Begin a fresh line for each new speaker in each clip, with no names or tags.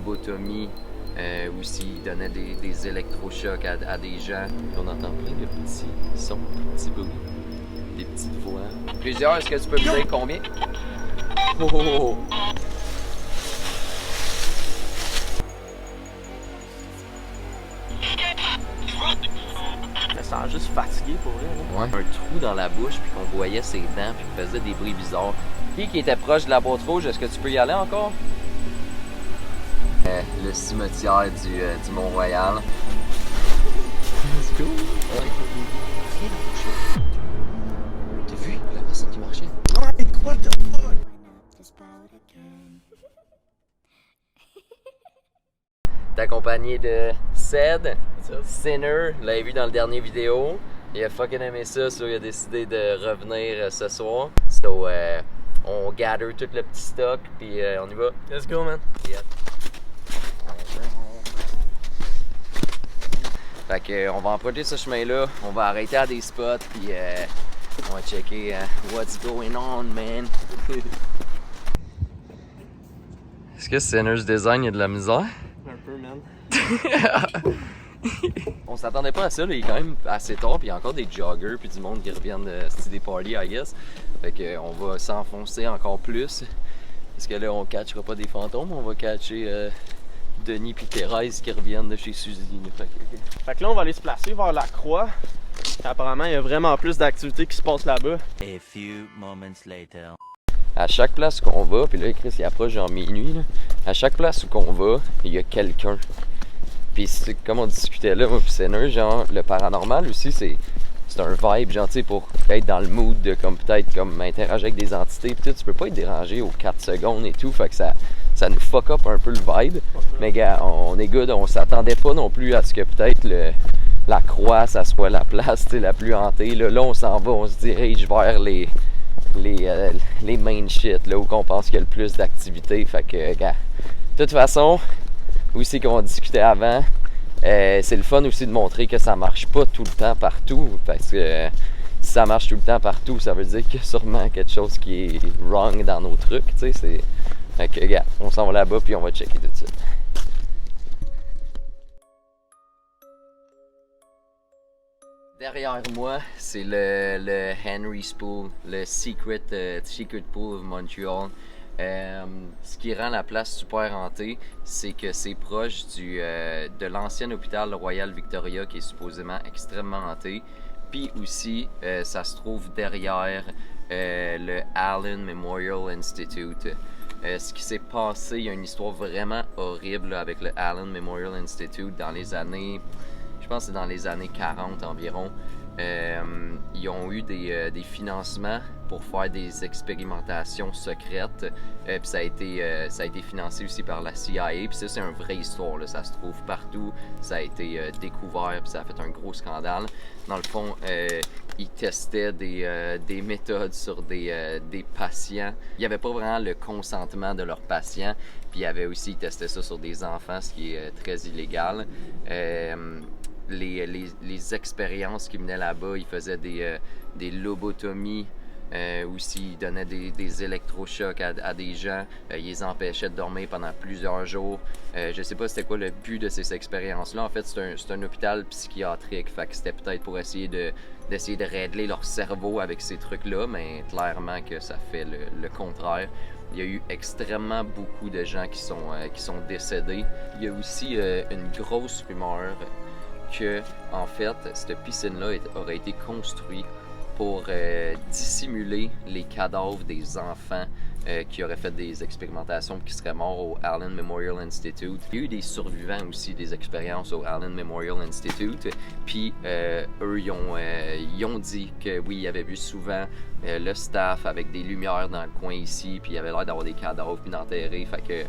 lobotomies, aussi il donnait des électrochocs à des gens. On entend plein de petits sons, petits bruits, des petites voix. Plusieurs, est-ce que tu peux me dire combien? Oh, oh, oh.
Je me sens juste fatigué pour vrai.
Ouais. Un trou dans la bouche, puis qu'on voyait ses dents, puis qu'il faisait des bruits bizarres. Qui était proche de la boîte rouge, est-ce que tu peux y aller encore? Le cimetière du Mont-Royal. Let's go! T'as vu la personne qui marchait?
What the fuck?
T'es accompagné de Ced, Sinner, l'avez vu dans le dernier vidéo. Il a fucking aimé ça, so il a décidé de revenir ce soir. So, on gather tout le petit stock, puis on y va.
Let's go, man.
Yeah. Fait que on va emprunter ce chemin-là, on va arrêter à des spots, puis on va checker what's going on, man. Est-ce que Sinner's Design il y a de la misère?
Un peu, man.
On s'attendait pas à ça, là. Il est quand même assez tard, puis il y a encore des joggers puis du monde qui reviennent de des parties, I guess. Fait que on va s'enfoncer encore plus. Parce que là, on catchera pas des fantômes, on va catcher Denis puis Thérèse qui reviennent de chez Suzy.
Fait que là, on va aller se placer vers la croix. Puis apparemment, il y a vraiment plus d'activités qui se passent là-bas.
A few moments later.
À chaque place qu'on va, puis là, Chris, il approche genre minuit, là. À chaque place où qu'on va, il y a quelqu'un. Puis comme on discutait là, moi pis Senner, genre, le paranormal aussi, c'est un vibe, genre, tu sais, pour être dans le mood de, comme, peut-être, comme, interagir avec des entités, pis tu peux pas être dérangé aux 4 secondes et tout, fait que ça nous fuck up un peu le vibe. Mais gars, on est good, on s'attendait pas non plus à ce que peut-être la croix, ça soit la place, tu sais, la plus hantée. Là, on s'en va, on se dirige vers les main shit, là, où on pense qu'il y a le plus d'activité. Fait que, gars, de toute façon, aussi qu'on discutait avant, c'est le fun aussi de montrer que ça marche pas tout le temps partout, parce que si ça marche tout le temps partout, ça veut dire qu'il y a sûrement quelque chose qui est wrong dans nos trucs, tu sais. Fait que, gars, on s'en va là-bas puis on va checker tout de suite. Derrière moi, c'est le Henry's Pool, le Secret Pool of Montreal. Ce qui rend la place super hantée, c'est que c'est proche de l'ancien hôpital Royal Victoria qui est supposément extrêmement hanté. Puis aussi, ça se trouve derrière le Allen Memorial Institute. Ce qui s'est passé, il y a une histoire vraiment horrible là, avec le Allen Memorial Institute dans les années... Je pense que c'est dans les années 40 environ. Ils ont eu des financements pour faire des expérimentations secrètes. Puis ça a été financé aussi par la CIA. Puis ça, c'est une vraie histoire, là. Ça se trouve partout. Ça a été découvert, puis ça a fait un gros scandale. Dans le fond, ils testaient des méthodes sur des patients. Il n'y avait pas vraiment le consentement de leurs patients. Puis ils testaient ça sur des enfants, ce qui est très illégal. Les expériences qu'ils menaient là-bas, ils faisaient des lobotomies, aussi ils donnaient des électrochocs à des gens, ils les empêchaient de dormir pendant plusieurs jours. Je sais pas c'était quoi le but de ces expériences-là. En fait, c'est un hôpital psychiatrique, fait que c'était peut-être pour essayer de régler leur cerveau avec ces trucs-là, mais clairement que ça fait le contraire. Il y a eu extrêmement beaucoup de gens qui sont décédés. Il y a aussi une grosse rumeur que, en fait, cette piscine-là aurait été construite pour dissimuler les cadavres des enfants qui auraient fait des expérimentations et qui seraient morts au Allen Memorial Institute. Il y a eu des survivants aussi des expériences au Allen Memorial Institute. Puis eux, ils ont dit que oui, ils avaient vu souvent le staff avec des lumières dans le coin ici, puis il y avait l'air d'avoir des cadavres puis d'enterrer. Fait que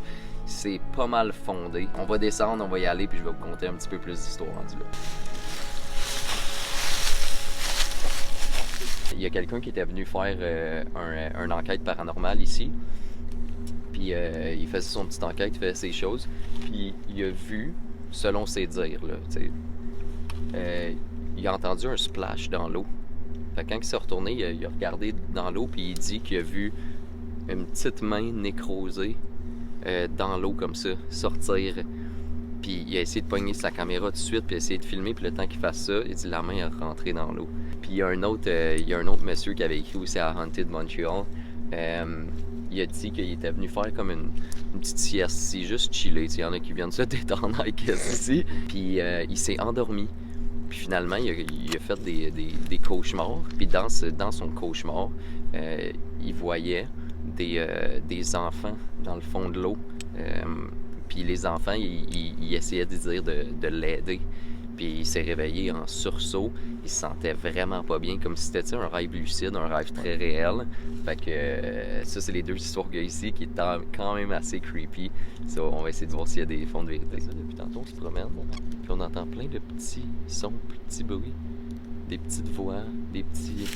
c'est pas mal fondé. On va descendre, on va y aller, puis je vais vous conter un petit peu plus d'histoire rendu là. Il y a quelqu'un qui était venu faire une enquête paranormale ici. Puis il faisait son petite enquête, il faisait ses choses. Puis il a vu, selon ses dires, là, il a entendu un splash dans l'eau. Fait que quand il s'est retourné, il a regardé dans l'eau, puis il dit qu'il a vu une petite main nécrosée dans l'eau comme ça, sortir. Puis il a essayé de pogner sa caméra tout de suite, puis essayer de filmer, puis le temps qu'il fasse ça, il dit la main est rentrée dans l'eau. Puis il y a un autre monsieur qui avait écrit aussi à Haunted Montreal. Il a dit qu'il était venu faire comme une petite sieste ici, juste chiller. Il y en a qui viennent se détendre avec ici. Puis il s'est endormi. Puis finalement, il a fait des cauchemars. Puis dans son cauchemar, il voyait des enfants dans le fond de l'eau. Puis les enfants, ils essayaient de dire de l'aider. Puis il s'est réveillé en sursaut. Il se sentait vraiment pas bien, comme si c'était un rêve lucide, un rêve très réel. Fait que ça, c'est les deux histoires qu'il y a ici qui est quand même assez creepy. Ça, on va essayer de voir s'il y a des fonds de vérité. Ça, depuis tantôt, on se promène. Puis on entend plein de petits sons, petits bruits. Des petites voix, des petits...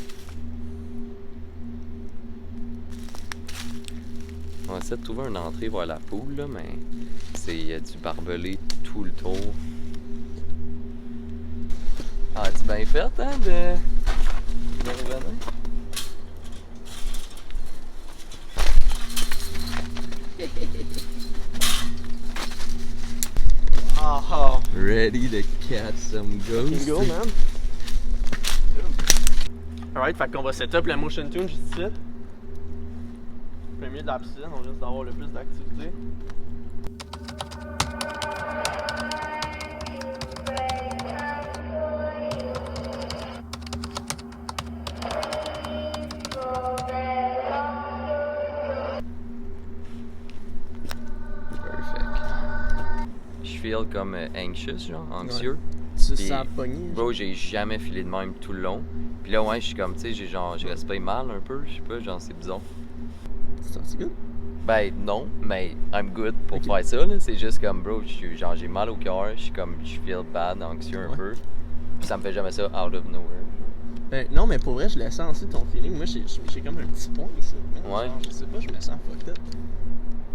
On essaie de trouver une entrée vers la poule, là, mais il y a du barbelé tout le tour. Ah, tu bien fait, hein, de revenir?
Ah,
Ready to catch some ghosts.
go, man. Alright, fait qu'on va set up la motion tune juste ici. Plein milieu de la piscine, on risque d'avoir le plus d'activité.
Je feel comme anxious, genre, anxieux.
Tu
Puis,
sens pogné.
Bro, j'ai jamais filé de même tout le long. Puis là, ouais, je suis comme, tu sais, je respire mal un peu, je sais pas, genre, c'est bizarre.
Tu sens good?
Ben, non, mais I'm good pour faire ça, là. C'est juste comme, bro, j'ai mal au cœur, je feel bad, anxieux un peu. Puis ça me fait jamais ça out of nowhere.
Ben, non, mais pour vrai, je le sens aussi ton feeling. Moi, j'ai comme un petit point ici.
Ouais.
Genre, je sais pas, je me sens fucked up.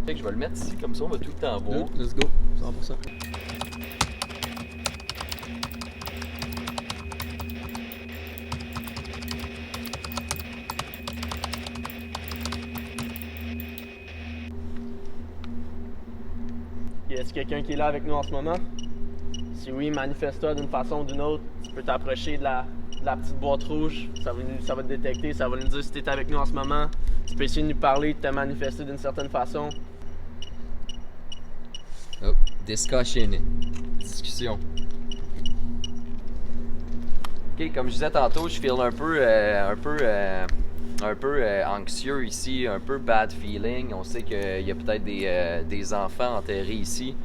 Fait que je vais le mettre ici, comme ça, on va tout le temps voir.
Good, let's go. 100%. Y a-t-il quelqu'un qui est là avec nous en ce moment? Si oui, manifeste-toi d'une façon ou d'une autre. Tu peux t'approcher de la petite boîte rouge. Ça va te détecter, ça va nous dire si tu es avec nous en ce moment. Tu peux essayer de nous parler, de te manifester d'une certaine façon.
Oh, discussion. Discussion. Ok, comme je disais tantôt, je feel un peu anxieux ici, un peu bad feeling. On sait qu'il y a peut-être des enfants enterrés ici.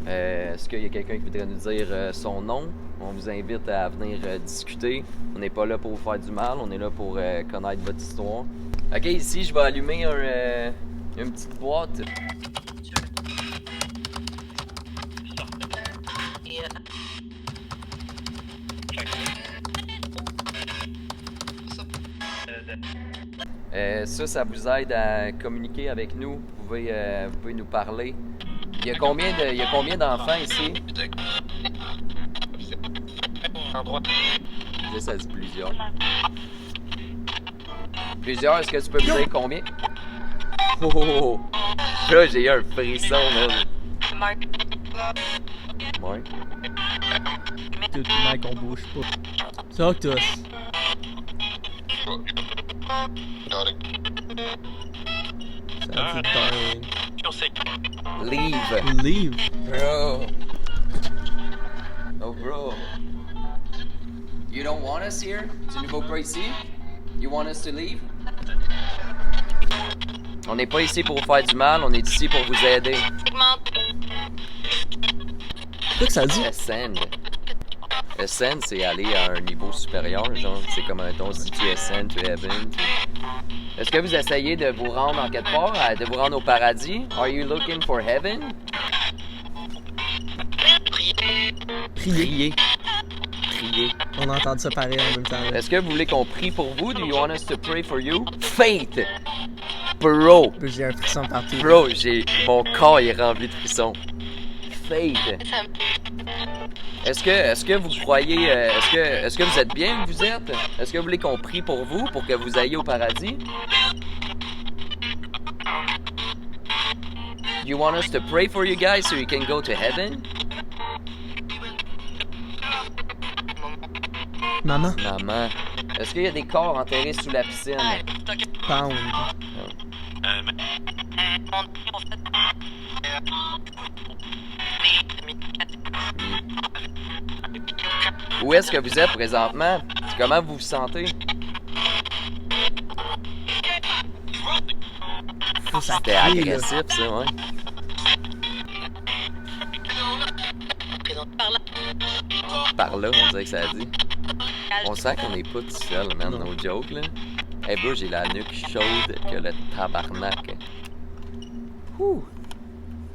Est-ce qu'il y a quelqu'un qui voudrait nous dire son nom? On vous invite à venir discuter. On n'est pas là pour vous faire du mal, on est là pour connaître votre histoire. Ok, ici je vais allumer une petite boîte. Ça vous aide à communiquer avec nous. Vous pouvez nous parler. Il y a combien d'enfants ici? Ça dit plusieurs. Plusieurs, est-ce que tu peux me dire combien? Oh, oh, oh. Là, j'ai eu un frisson, là. Ouais.
Tout le mec, on bouge pas. Ça, tous. Ça dit darling.
Leave.
Leave.
Bro. Oh, bro. You don't want us here? Tu ne veux pas ici? You want us to leave? On n'est pas ici pour vous faire du mal, on est ici pour vous aider.
Qu'est-ce que ça dit?
Ascend. Ascend, c'est aller à un niveau supérieur, genre. C'est comme un ton si tu ascend to heaven. Est-ce que vous essayez de vous rendre en quelque part, de vous rendre au paradis? Are you looking for heaven? Prier. Prier.
On a entendu ça pareil en même temps. Là.
Est-ce que vous voulez qu'on prie pour vous? Do you want us to pray for you? Faith! Bro!
J'ai un frisson partout.
Bro, mon corps est rempli de frissons. Faith! Est-ce que vous croyez... Est-ce que vous êtes bien où vous êtes? Est-ce que vous voulez qu'on prie pour vous, pour que vous ayez au paradis? You want us to pray for you guys so you can go to heaven?
Maman.
Maman. Est-ce qu'il y a des corps enterrés sous la piscine?
Pound.
Où est-ce que vous êtes présentement? Comment vous vous sentez? C'était agressif, ça, ouais. Par là, on dirait que ça a dit. On sent qu'on n'est pas tout seul, man, no joke, là. Hey bro, j'ai la nuque chaude que le tabarnak. Ouh!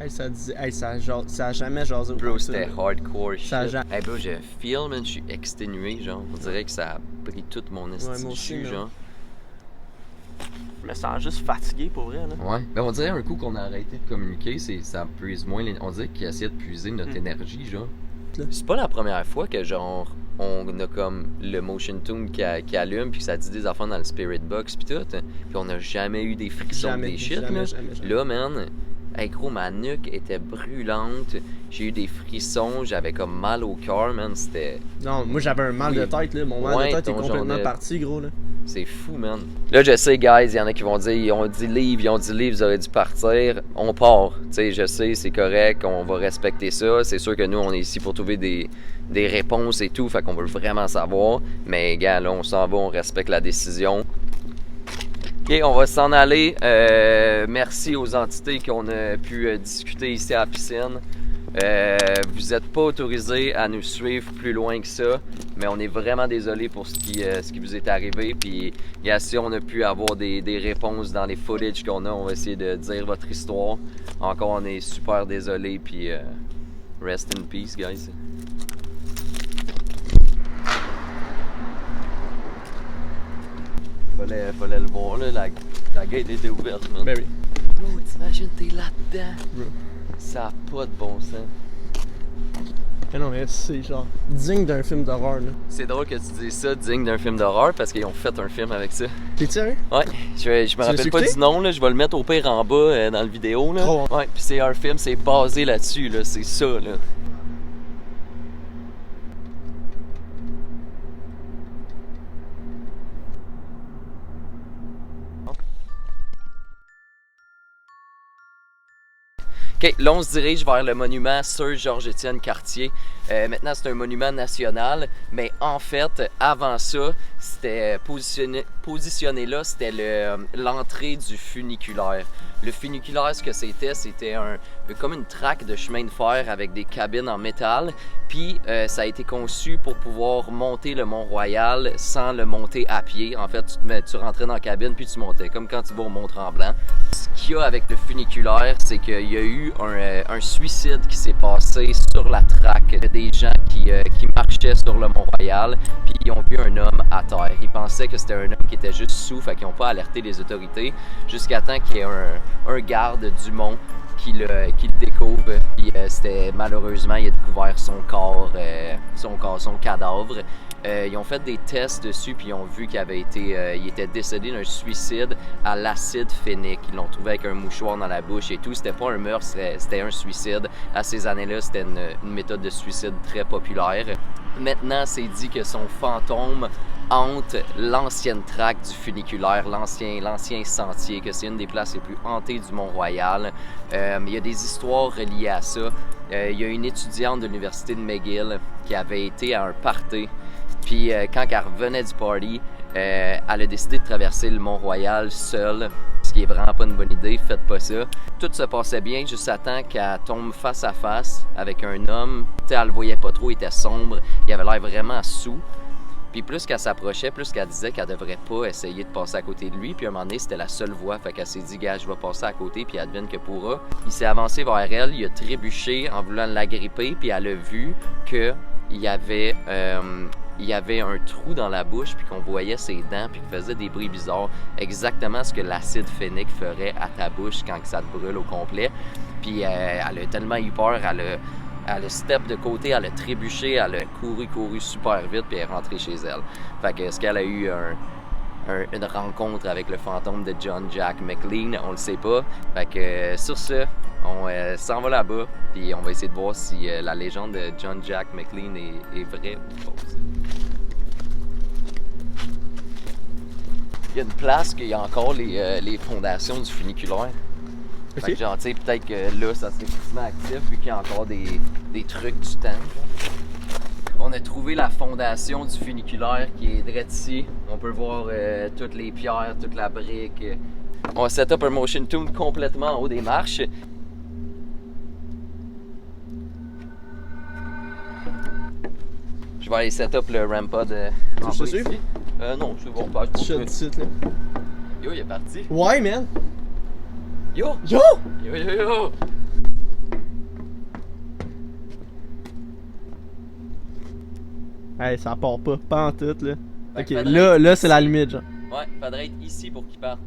Hey, ça a jamais jasé.
Bro, c'était hardcore shit.
Ça
Hey bro, je feel, man, je suis exténué, genre. On dirait que ça a pris tout mon estime
moi aussi,
genre.
Je me sens juste fatigué pour vrai, là.
Ouais. Ben, on dirait un coup qu'on a arrêté de communiquer, ça puise moins. On dirait qu'il essaie de puiser notre énergie, genre. C'est pas la première fois que, genre, on a comme le motion tune qui allume puis que ça dit des affaires dans le spirit box puis tout. Puis on n'a jamais eu des frictions des shit, là. Là, man, hey gros, ma nuque était brûlante. J'ai eu des frissons, j'avais comme mal au cœur, man. C'était.
Non, moi j'avais un mal de tête, là. Mon mal de tête est complètement parti, gros, là.
C'est fou, man. Là, je sais, guys, il y en a qui vont dire, ils ont dit livre, vous aurez dû partir. On part. Tu sais, je sais, c'est correct, on va respecter ça. C'est sûr que nous, on est ici pour trouver des réponses et tout, fait qu'on veut vraiment savoir. Mais, gars, là, on s'en va, on respecte la décision. OK, on va s'en aller. Merci aux entités qu'on a pu discuter ici à la piscine. Vous n'êtes pas autorisés à nous suivre plus loin que ça, mais on est vraiment désolé pour ce qui vous est arrivé. Puis, si on a pu avoir des réponses dans les footage qu'on a, on va essayer de dire votre histoire. Encore, on est super désolé. Puis, rest in peace, guys. Fallait le voir, là. La gate était ouverte, man.
Ben oui.
Bro, t'imagines, t'es là-dedans. Bro. Ça a pas de bon sens.
Mais non, mais c'est genre digne d'un film d'horreur, là.
C'est drôle que tu dises ça, digne d'un film d'horreur, parce qu'ils ont fait un film avec ça.
T'es sérieux?
Ouais, je me rappelle pas du nom, là. Je vais le mettre au pire en bas dans la vidéo, là.
Oh.
Ouais, puis c'est un film, c'est basé là-dessus, là. C'est ça, là. OK, là, on se dirige vers le monument Sir Georges-Étienne Cartier. Maintenant, c'est un monument national, mais en fait, avant ça, c'était positionné là, c'était l'entrée du funiculaire. Le funiculaire, ce que c'était comme une traque de chemin de fer avec des cabines en métal. Puis, ça a été conçu pour pouvoir monter le Mont-Royal sans le monter à pied. En fait, tu rentrais dans la cabine puis tu montais, comme quand tu vas au Mont-Tremblant. Ce qu'il y a avec le funiculaire, c'est qu'il y a eu un suicide qui s'est passé sur la traque. Des gens qui marchaient sur le Mont-Royal, puis ils ont vu un homme à terre. Ils pensaient que c'était un homme qui était juste sous, fait qu'ils n'ont pas alerté les autorités, jusqu'à temps qu'il y ait un garde du mont qui le découvre. Puis malheureusement, il a découvert son corps, son cadavre. Ils ont fait des tests dessus, puis ils ont vu qu'il il était décédé d'un suicide à l'acide phénique. Ils l'ont trouvé avec un mouchoir dans la bouche et tout. C'était pas un meurtre, c'était un suicide. À ces années-là, c'était une méthode de suicide très populaire. Maintenant, c'est dit que son fantôme hante l'ancienne traque du funiculaire, l'ancien sentier, que c'est une des places les plus hantées du Mont-Royal. Il y a des histoires reliées à ça. Il y a une étudiante de l'université de McGill qui avait été à un party. Puis quand elle revenait du party, elle a décidé de traverser le Mont-Royal seule, ce qui est vraiment pas une bonne idée, faites pas ça. Tout se passait bien jusqu'à temps qu'elle tombe face à face avec un homme. T'sais, elle le voyait pas trop, il était sombre, il avait l'air vraiment saoul. Puis plus qu'elle s'approchait, plus qu'elle disait qu'elle devrait pas essayer de passer à côté de lui. Puis à un moment donné, c'était la seule voie. Fait qu'elle s'est dit, gars, je vais passer à côté, puis advienne que pourra. Il s'est avancé vers elle, il a trébuché en voulant l'agripper, puis elle a vu qu'il y avait un trou dans la bouche, puis qu'on voyait ses dents, puis qu'il faisait des bruits bizarres. Exactement ce que l'acide phénique ferait à ta bouche quand ça te brûle au complet. Puis elle a tellement eu peur, elle a step de côté, elle a trébuché, elle a couru super vite, puis elle est rentrée chez elle. Fait que est-ce qu'elle a eu une rencontre avec le fantôme de John Jack McLean? On le sait pas. Fait que sur ce, On s'en va là-bas, puis on va essayer de voir si la légende de John Jack McLean est vraie ou fausse. Il y a une place qu'il y a encore les fondations du funiculaire.
Ok.
Fait que genre, tu sais, peut-être que là, ça serait effectivement actif, vu qu'il y a encore des trucs du temps. On a trouvé la fondation du funiculaire qui est direct ici. On peut voir toutes les pierres, toute la brique. On va set up un motion tune complètement en haut des marches. Je vais aller set up le rampod en
Je te
bas
suis?
ici. Non, c'est bon, pas.
Shot tout de suite, là.
Yo, il est parti.
Ouais, man!
Yo!
Yo!
Yo, yo, yo!
Hey, ça part pas en tout, là.
Fait
Ok,
que faudrait
là
être
c'est la
ici.
limite, genre.
Ouais, faudrait être ici pour qu'il parte.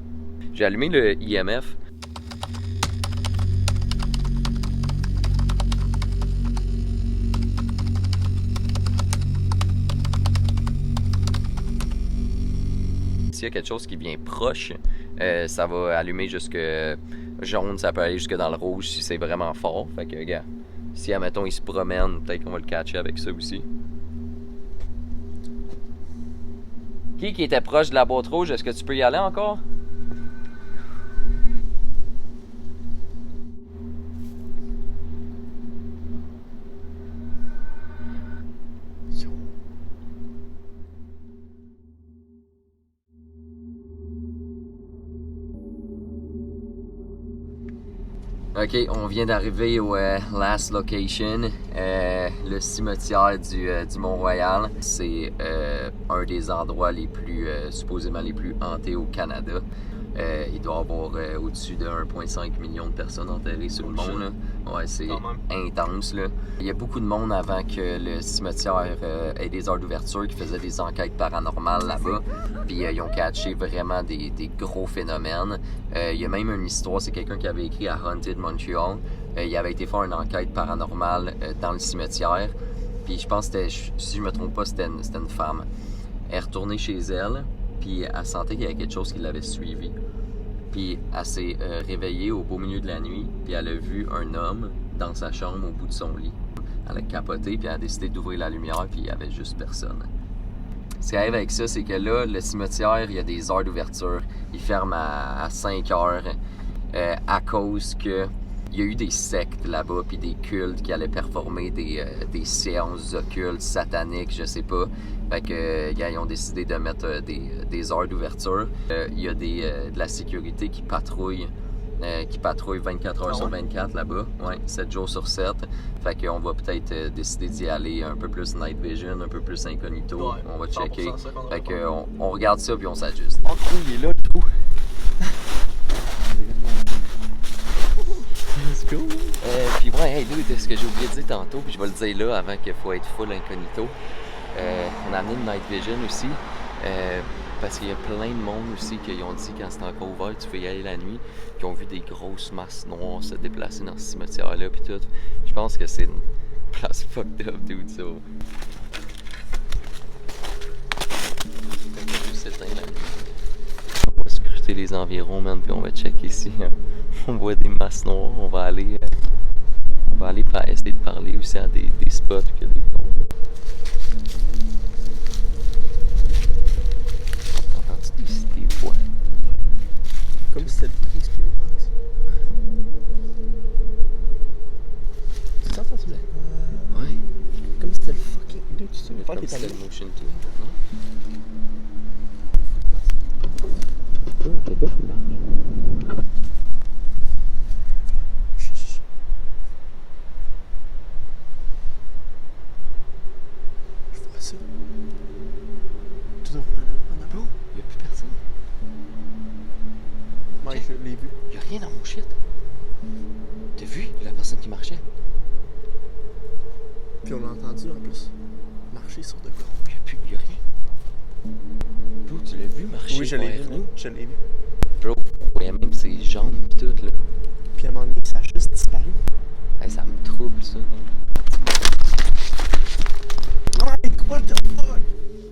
J'ai allumé le IMF. S'il y a quelque chose qui vient proche, ça va allumer jusque jaune, ça peut aller jusque dans le rouge si c'est vraiment fort. Fait que, gars, si, admettons, il se promène, peut-être qu'on va le catcher avec ça aussi. Qui était proche de la boîte rouge? Est-ce que tu peux y aller encore? Ok, on vient d'arriver au last location, le cimetière du Mont-Royal. C'est un des endroits les plus, supposément les plus hantés au Canada. Il doit y avoir au-dessus de 1,5 million de personnes enterrées sur le monde. Là. Ouais, c'est intense. Là. Il y a beaucoup de monde avant que le cimetière ait des heures d'ouverture qui faisaient des enquêtes paranormales là-bas. Puis ils ont catché vraiment des gros phénomènes. Il y a même une histoire, c'est quelqu'un qui avait écrit à Haunted Montreal. Il avait été faire une enquête paranormale dans le cimetière. Puis je pense que si je me trompe pas, c'était une femme. Elle est retournée chez elle. Puis elle sentait qu'il y avait quelque chose qui l'avait suivi. Puis elle s'est réveillée au beau milieu de la nuit, puis elle a vu un homme dans sa chambre au bout de son lit. Elle a capoté, puis elle a décidé d'ouvrir la lumière, puis il n'y avait juste personne. Ce qui arrive avec ça, c'est que là, le cimetière, il y a des heures d'ouverture. Il ferme à 5 heures à cause que il y a eu des sectes là-bas, puis des cultes qui allaient performer des séances occultes, sataniques, je sais pas. Fait que, ils ont décidé de mettre des heures d'ouverture. Il y a de la sécurité qui patrouille 24 heures sur 24 là-bas. Ouais, 7 jours sur 7. Fait qu'on va peut-être décider d'y aller un peu plus night vision, un peu plus incognito.
Ouais,
on va checker. Fait
que
que, on regarde ça, puis on s'ajuste.
Oh, il est là, le trou. Let's go.
Puis ouais, hey dude, ce que j'ai oublié de dire tantôt, puis je vais le dire là avant qu'il faut être full incognito. On a amené une night vision aussi, parce qu'il y a plein de monde aussi qui ont dit quand c'est encore ouvert, tu peux y aller la nuit, qui ont vu des grosses masses noires se déplacer dans ce cimetière-là, puis tout. Je pense que c'est une place fucked up, dude, ça. On va scruter les environs, man, puis on va checker ici. On voit des masses noires, on va aller essayer de parler aussi à des spots où il y a des tombes. T'entends-tu des voix?
Comme si c'était le fucking Spirit Box. Tu t'entends ça?
Ouais.
Comme si c'était le fucking. Dude, tu sais, le fuck
Comme
est
c'était
allé.
le motion tour, non?
Je vois ça. Tout droit là, en avant.
Y'a plus personne.
Ouais, je l'ai vu.
Y'a rien dans mon shit. T'as vu la personne qui marchait?
Puis on l'a entendu en plus. Marcher sur de quoi.
Y'a rien. Bro, tu l'as vu marcher
Oui, je l'ai
vers
vu.
nous?
Je l'ai vu.
Bro, on voyait même ses jambes pis tout là.
Puis à un moment donné, ça a juste disparu.
Hey, ça me trouble ça.
Mike, what the fuck?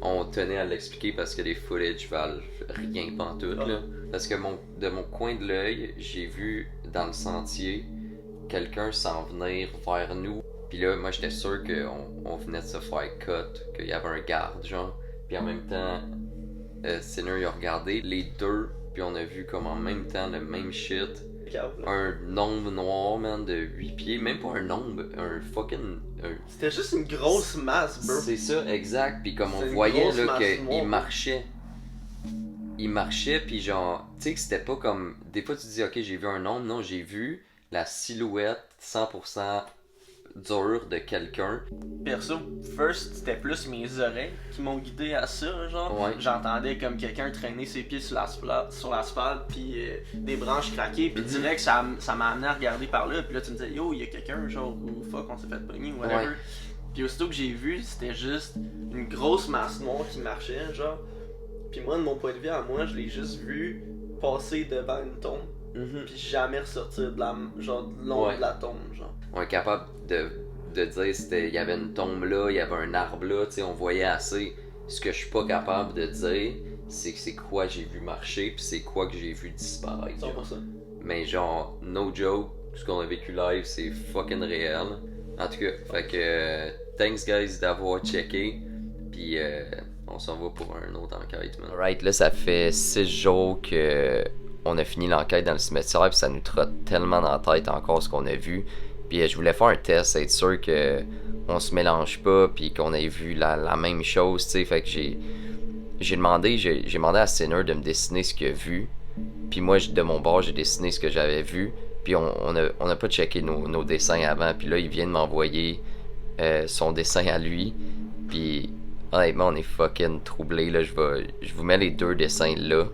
On tenait à l'expliquer parce que les footage valent rien pantoute là. Parce que de mon coin de l'œil, j'ai vu dans le sentier quelqu'un s'en venir vers nous. Puis là, moi j'étais sûr qu'on venait de se faire cut, qu'il y avait un garde, genre. Puis en même temps, Sinner il a regardé les deux, puis on a vu comme en même temps le même shit. Un nombre noir, man, de 8 pieds. Même pas un nombre, un fucking.
C'était juste une grosse masse, bro.
C'est ça, exact. Puis comme on
C'est une
voyait
grosse
là
masse
qu'il
noire.
marchait. Il marchait, puis genre, tu sais que c'était pas comme. Des fois tu te dis, ok, j'ai vu un nombre. Non, j'ai vu la silhouette 100% dure de quelqu'un.
Perso, first, c'était plus mes oreilles qui m'ont guidé à ça, genre.
Ouais.
J'entendais comme quelqu'un traîner ses pieds sur l'asphalte, puis des branches craquer, puis direct, ça m'a amené à regarder par là, puis là, tu me disais, yo, il y a quelqu'un, genre, ou fuck, on s'est fait pogner, ou whatever.
Ouais.
Puis aussitôt que j'ai vu, c'était juste une grosse masse noire qui marchait, genre. Puis moi, de mon point de vue, à moi, je l'ai juste vu passer devant une tombe, puis jamais ressortir de la, genre, de l'ombre
Ouais.
de la tombe, genre.
On est capable de dire il y avait une tombe là, il y avait un arbre là, tu sais, on voyait assez. Ce que je suis pas capable de dire, c'est que c'est quoi j'ai vu marcher, puis c'est quoi que j'ai vu disparaître.
100%.
Mais genre, no joke, tout ce qu'on a vécu live, c'est fucking réel. En tout cas, fait que thanks guys d'avoir checké, puis on s'en va pour un autre enquête, man. Alright, là ça fait 6 jours que on a fini l'enquête dans le cimetière, puis ça nous trotte tellement dans la tête encore ce qu'on a vu. Puis je voulais faire un test, être sûr que on se mélange pas, puis qu'on ait vu la même chose, tu sais. Fait que j'ai demandé à Sinner de me dessiner ce qu'il a vu. Puis moi, de mon bord, j'ai dessiné ce que j'avais vu. Puis on a pas checké nos dessins avant. Puis là, il vient de m'envoyer son dessin à lui. Puis honnêtement, on est fucking troublés. Là, je vous mets les deux dessins là.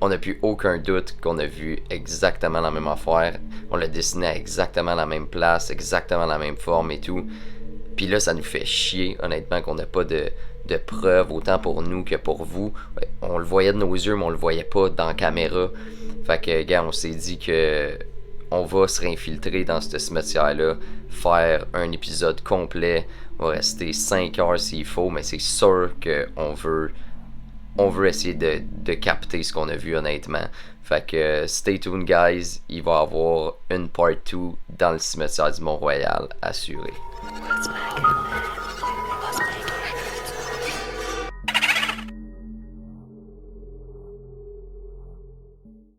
On n'a plus aucun doute qu'on a vu exactement la même affaire. On l'a dessiné à exactement la même place, exactement la même forme et tout. Puis là, ça nous fait chier, honnêtement, qu'on n'a pas de preuves, autant pour nous que pour vous. On le voyait de nos yeux, mais on le voyait pas dans la caméra. Fait que, gars, on s'est dit que on va se réinfiltrer dans ce cimetière-là, faire un épisode complet. On va rester 5 heures s'il faut, mais c'est sûr qu'on veut essayer de capter ce qu'on a vu, honnêtement. Fait que stay tuned, guys. Il va y avoir une part 2 dans le cimetière du Mont-Royal, assuré.